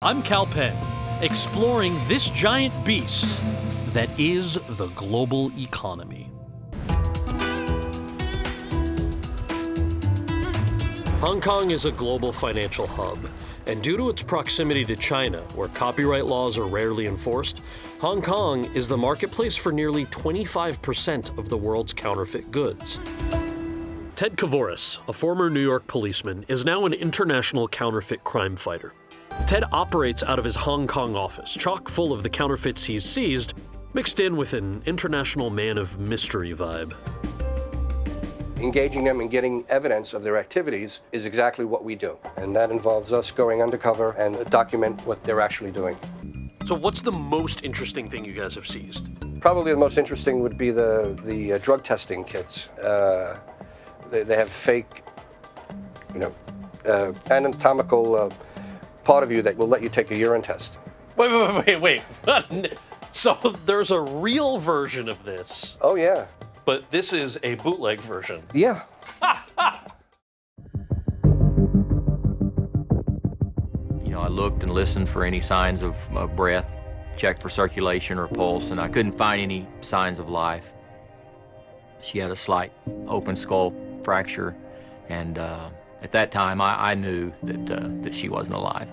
I'm Cal Penn, exploring this giant beast that is the global economy. Hong Kong is a global financial hub, and due to its proximity to China, where copyright laws are rarely enforced, Hong Kong is the marketplace for nearly 25% of the world's counterfeit goods. Ted Kavoris, a former New York policeman, is now an international counterfeit crime fighter. Ted operates out of his Hong Kong office, chock full of the counterfeits he's seized, mixed in with an international man of mystery vibe. Engaging them and getting evidence of their activities is exactly what we do. And that involves us going undercover and document what they're actually doing. So what's the most interesting thing you guys have seized? Probably the most interesting would be the drug testing kits. They have fake, anatomical part of you that will let you take a urine test. Wait. So there's a real version of this. Oh, yeah. But this is a bootleg version. Yeah. I looked and listened for any signs of breath, checked for circulation or pulse, and I couldn't find any signs of life. She had a slight open skull fracture, and at that time I knew that she wasn't alive.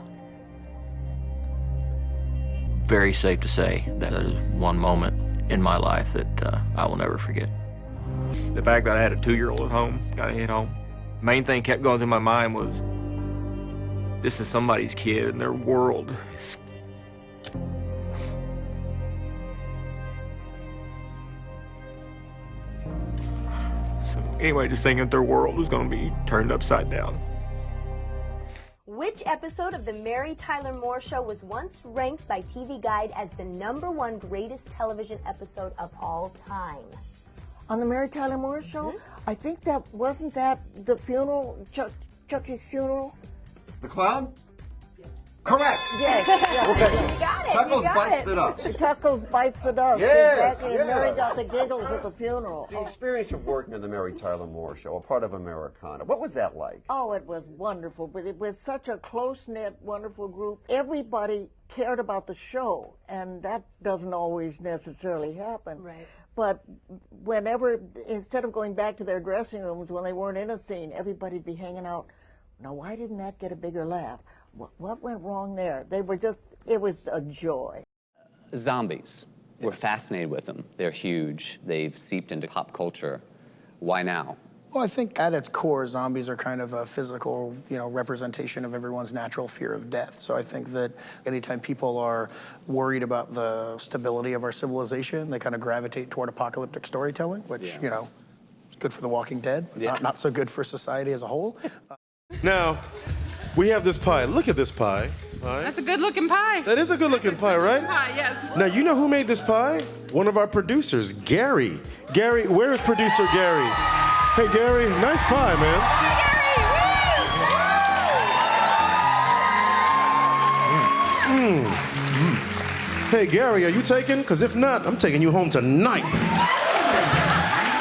Very safe to say that is one moment in my life that I will never forget. The fact that I had a 2-year-old at home, got to hit home. Main thing kept going through my mind was, this is somebody's kid and their world is... So anyway, just thinking that their world was going to be turned upside down. Which episode of The Mary Tyler Moore Show was once ranked by TV Guide as the #1 greatest television episode of all time? On The Mary Tyler Moore Show? Mm-hmm. I think wasn't that the funeral, Chucky's funeral? The clown? Correct. Yes. Okay. You got it. Chuckles bites the dust. Chuckles bites the dust. Yes, exactly. And Mary got the giggles at the funeral. The experience of working on the Mary Tyler Moore Show, a part of Americana, what was that like? Oh, it was wonderful. But it was such a close-knit, wonderful group. Everybody cared about the show, and that doesn't always necessarily happen. Right. But whenever, instead of going back to their dressing rooms when they weren't in a scene, everybody'd be hanging out. Now, why didn't that get a bigger laugh? What went wrong there? They were just, it was a joy. Zombies. We're fascinated with them. They're huge. They've seeped into pop culture. Why now? Well, I think at its core, zombies are kind of a physical, representation of everyone's natural fear of death. So I think that anytime people are worried about the stability of our civilization, they kind of gravitate toward apocalyptic storytelling, which, is good for The Walking Dead, not so good for society as a whole. Now, we have this pie. Look at this pie. That's a good-looking pie. That is a good-looking pie, right? Pie, yes. Now, you know who made this pie? One of our producers, Gary. Gary, where is producer Gary? Hey, Gary, nice pie, man. Hey, Gary, are you taking? Because if not, I'm taking you home tonight.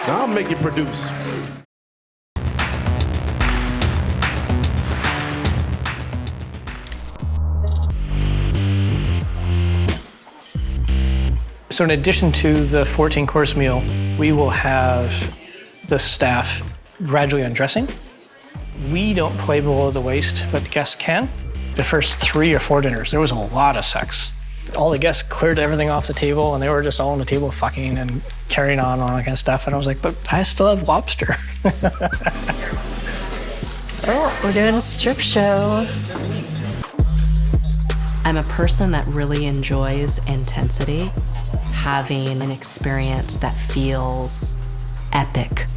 Now, I'll make you produce. So in addition to the 14-course meal, we will have the staff gradually undressing. We don't play below the waist, but the guests can. The first 3 or 4 dinners, there was a lot of sex. All the guests cleared everything off the table, and they were just all on the table fucking and carrying on and all that kind of stuff. And I was like, but I still have lobster. Oh, we're doing a strip show. I'm a person that really enjoys intensity. Having an experience that feels epic.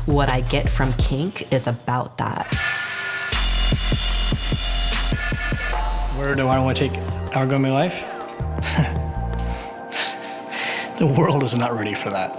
What I get from kink is about that. Where do I want to take origami life? The world is not ready for that.